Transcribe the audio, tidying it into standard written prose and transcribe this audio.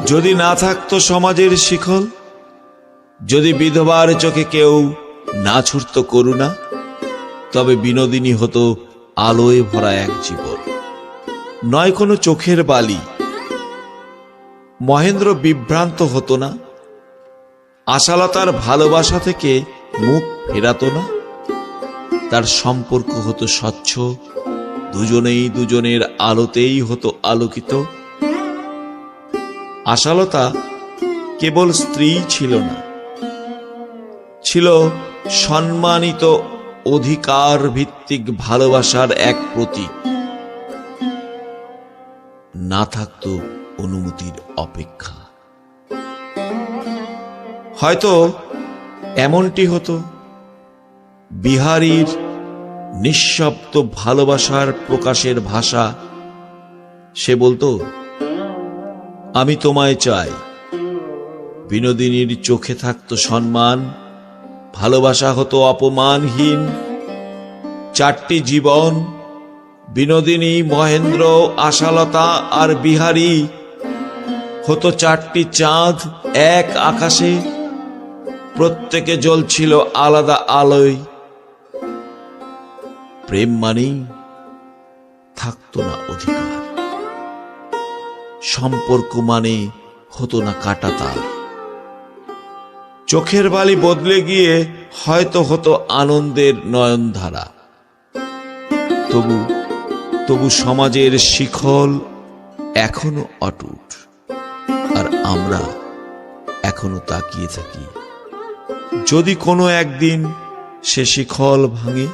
যদি না থাকতো সমাজের শিকল, যদি বিধবার চোখে কেউ না ছুটত করুণা, তবে বিনোদিনী হতো আলোয় ভরা এক জীবন, নয় কোনো চোখের বালি। মহেন্দ্র বিভ্রান্ত হতো না, আশালতার ভালোবাসা থেকে মুখ ফেরাতো না। তার সম্পর্ক হতো স্বচ্ছ, দুজনেই দুজনের আলোতেই হতো আলোকিত। আশালতা কেবল স্ত্রী ছিল না, ছিল সম্মানিত অধিকার ভিত্তিক ভালোবাসার এক প্রতীক। না থাকতো অনুমতির অপেক্ষা। হয়তো এমনটি হতো, বিহারীর নিঃশব্দ ভালোবাসার প্রকাশের ভাষা। সে বলতো, আমি তোমায় চাই। বিনোদিনীর চোখে থাকতো সম্মান, ভালোবাসা হতো অপমানহীন। চারটি জীবন, বিনোদিনী, মহেন্দ্র, আশালতা আর বিহারী, হতো চারটি চাঁদ এক আকাশে। প্রত্যেকে জ্বলছিল আলাদা আলোয়। প্রেম মানেই থাকতো না অধিকার, সম্পর্ক মানে হতো না কাঁটাতার। চোখের বালি বদলে গিয়ে হয়তো হতো আনন্দের নয়নধারা। তবু সমাজের শিকল এখনো অটুট, আর আমরা এখনো তাকিয়ে থাকি। যদি কোনো একদিন সে শিকল ভাঙে,